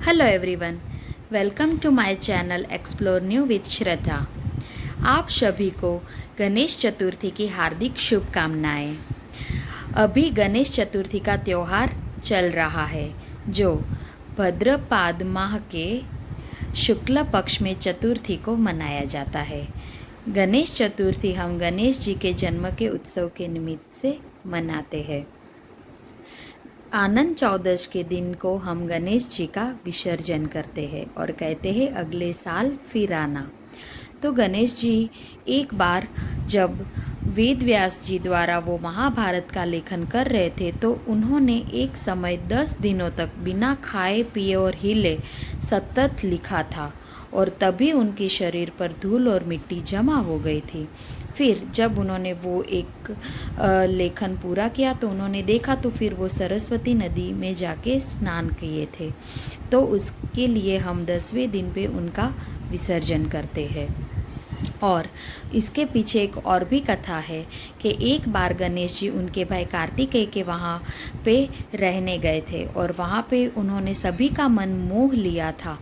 Hello everyone, welcome to my channel explore new with Shraddha. आप सभी को गणेश चतुर्थी की हार्दिक शुभकामनाएं। अभी गणेश चतुर्थी का त्यौहार चल रहा है जो भाद्रपद माह के शुक्ल पक्ष में चतुर्थी को मनाया जाता है। गणेश चतुर्थी हम गणेश जी के जन्म के उत्सव के निमित्त से मनाते हैं। आनंद चौदस के दिन को हम गणेश जी का विसर्जन करते हैं और कहते हैं अगले साल फिर आना। तो गणेश जी एक बार जब वेद व्यास जी द्वारा वो महाभारत का लेखन कर रहे थे तो उन्होंने एक समय 10 दिनों तक बिना खाए पिए और हिले सतत लिखा था और तभी उनके शरीर पर धूल और मिट्टी जमा हो गई थी। फिर जब उन्होंने वो एक लेखन पूरा किया तो उन्होंने देखा तो फिर वो सरस्वती नदी में जाके स्नान किए थे। तो उसके लिए हम 10वें दिन पे उनका विसर्जन करते हैं। और इसके पीछे एक और भी कथा है कि एक बार गणेश जी उनके भाई कार्तिकेय के वहाँ पे रहने गए थे और वहाँ पे उन्होंने सभी का मन मोह लिया था।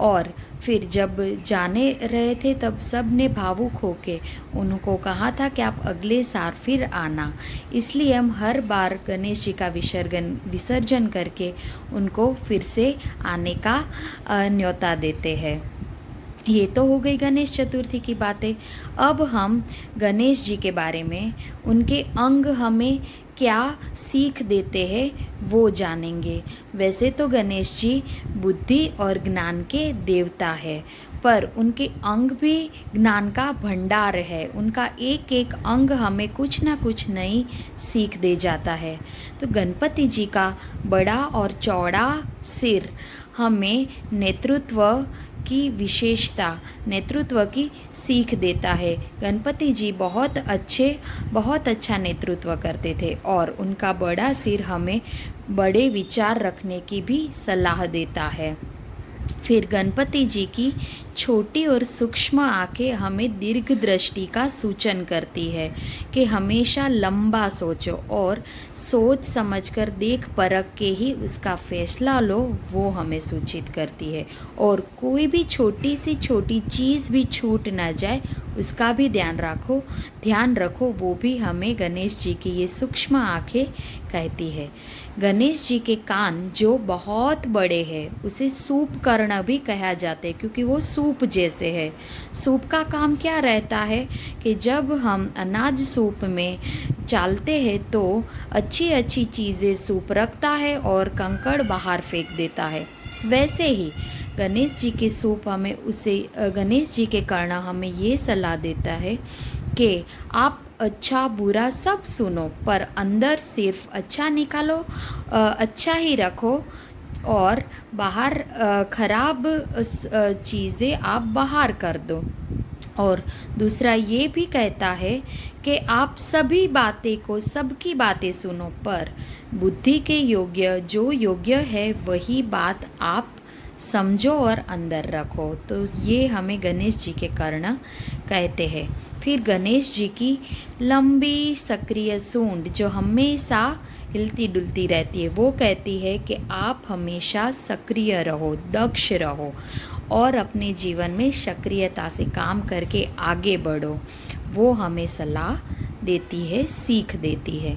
और फिर जब जाने रहे थे तब सब ने भावुक होके उनको कहा था कि आप अगले साल फिर आना। इसलिए हम हर बार गणेश जी का विसर्जन करके उनको फिर से आने का न्योता देते हैं। ये तो हो गई गणेश चतुर्थी की बातें। अब हम गणेश जी के बारे में, उनके अंग हमें क्या सीख देते हैं वो जानेंगे। वैसे तो गणेश जी बुद्धि और ज्ञान के देवता है, पर उनके अंग भी ज्ञान का भंडार है। उनका एक एक अंग हमें कुछ ना कुछ नई सीख दे जाता है। तो गणपति जी का बड़ा और चौड़ा सिर हमें नेतृत्व की विशेषता, नेतृत्व की सीख देता है। गणपति जी बहुत अच्छा नेतृत्व करते थे और उनका बड़ा सिर हमें बड़े विचार रखने की भी सलाह देता है। फिर गणपति जी की छोटी और सूक्ष्म आंखें हमें दीर्घ दृष्टि का सूचन करती है कि हमेशा लंबा सोचो और सोच समझकर देख परख के ही उसका फैसला लो, वो हमें सूचित करती है। और कोई भी छोटी सी छोटी चीज़ भी छूट ना जाए उसका भी ध्यान रखो, वो भी हमें गणेश जी की ये सूक्ष्म आंखें कहती है। गणेश जी के कान जो बहुत बड़े हैं उसे सूप कर्ण भी कहा जाता है, क्योंकि वो सूप जैसे है। सूप का काम क्या रहता है कि जब हम अनाज सूप में डालते हैं तो अच्छी अच्छी चीज़ें सूप रखता है और कंकड़ बाहर फेंक देता है। वैसे ही गणेश जी के सूप हमें गणेश जी के कर्ण हमें ये सलाह देता है कि आप अच्छा बुरा सब सुनो पर अंदर सिर्फ अच्छा निकालो, अच्छा ही रखो और बाहर खराब चीज़ें आप बाहर कर दो। और दूसरा ये भी कहता है कि आप सबकी बातें सुनो पर बुद्धि के योग्य जो योग्य है वही बात आप समझो और अंदर रखो। तो ये हमें गणेश जी के कर्ण कहते हैं। फिर गणेश जी की लंबी सक्रिय सूंड जो हमेशा हिलती डुलती रहती है वो कहती है कि आप हमेशा सक्रिय रहो, दक्ष रहो और अपने जीवन में सक्रियता से काम करके आगे बढ़ो, वो हमें सलाह देती है, सीख देती है।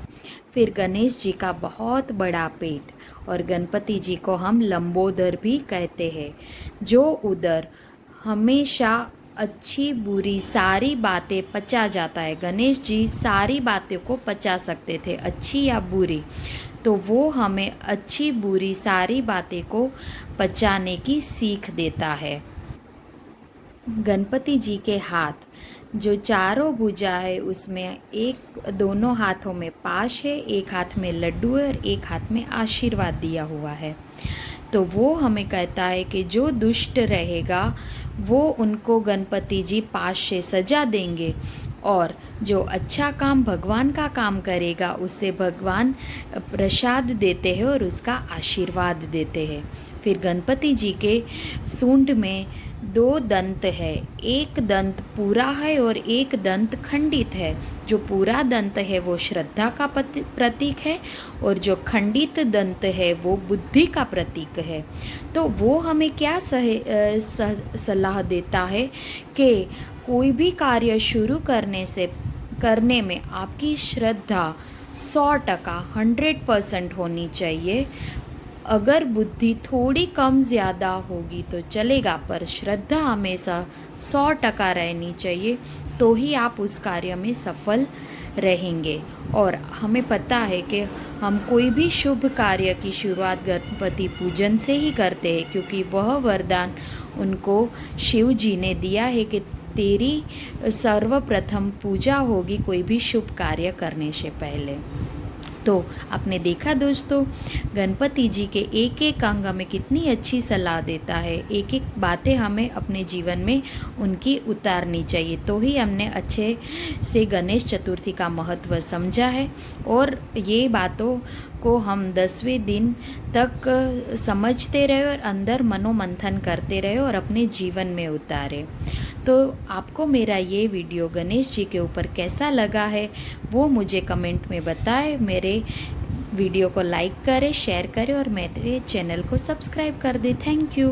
फिर गणेश जी का बहुत बड़ा पेट और गणपति जी को हम लंबोदर भी कहते हैं, जो उदर हमेशा अच्छी बुरी सारी बातें पचा जाता है। गणेश जी सारी बातों को पचा सकते थे, अच्छी या बुरी, तो वो हमें अच्छी बुरी सारी बातें को पचाने की सीख देता है। गणपति जी के हाथ जो चारों भुजा है उसमें दोनों हाथों में पाश है, एक हाथ में लड्डू है और एक हाथ में आशीर्वाद दिया हुआ है। तो वो हमें कहता है कि जो दुष्ट रहेगा वो उनको गणपति जी पाश से सजा देंगे और जो अच्छा काम भगवान का काम करेगा उससे भगवान प्रसाद देते हैं और उसका आशीर्वाद देते हैं। फिर गणपति जी के सूंड में 2 दंत है, एक दंत पूरा है और एक दंत खंडित है। जो पूरा दंत है वो श्रद्धा का प्रतीक है और जो खंडित दंत है वो बुद्धि का प्रतीक है। तो वो हमें क्या सलाह देता है कि कोई भी कार्य शुरू करने में आपकी श्रद्धा 100% 100% होनी चाहिए। अगर बुद्धि थोड़ी कम ज़्यादा होगी तो चलेगा, पर श्रद्धा हमेशा 100% रहनी चाहिए, तो ही आप उस कार्य में सफल रहेंगे। और हमें पता है कि हम कोई भी शुभ कार्य की शुरुआत गणपति पूजन से ही करते हैं, क्योंकि वह वरदान उनको शिव जी ने दिया है कि तेरी सर्वप्रथम पूजा होगी कोई भी शुभ कार्य करने से पहले। तो आपने देखा दोस्तों, गणपति जी के एक एक अंग हमें कितनी अच्छी सलाह देता है, एक एक बातें हमें अपने जीवन में उनकी उतारनी चाहिए, तो ही हमने अच्छे से गणेश चतुर्थी का महत्व समझा है और ये बातों को हम 10वें दिन तक समझते रहे और अंदर मनोमंथन करते रहे और अपने जीवन में उतारे। तो आपको मेरा ये वीडियो गणेश जी के ऊपर कैसा लगा है वो मुझे कमेंट में बताएं। मेरे वीडियो को लाइक करें, शेयर करें और मेरे चैनल को सब्सक्राइब कर दें। Thank you.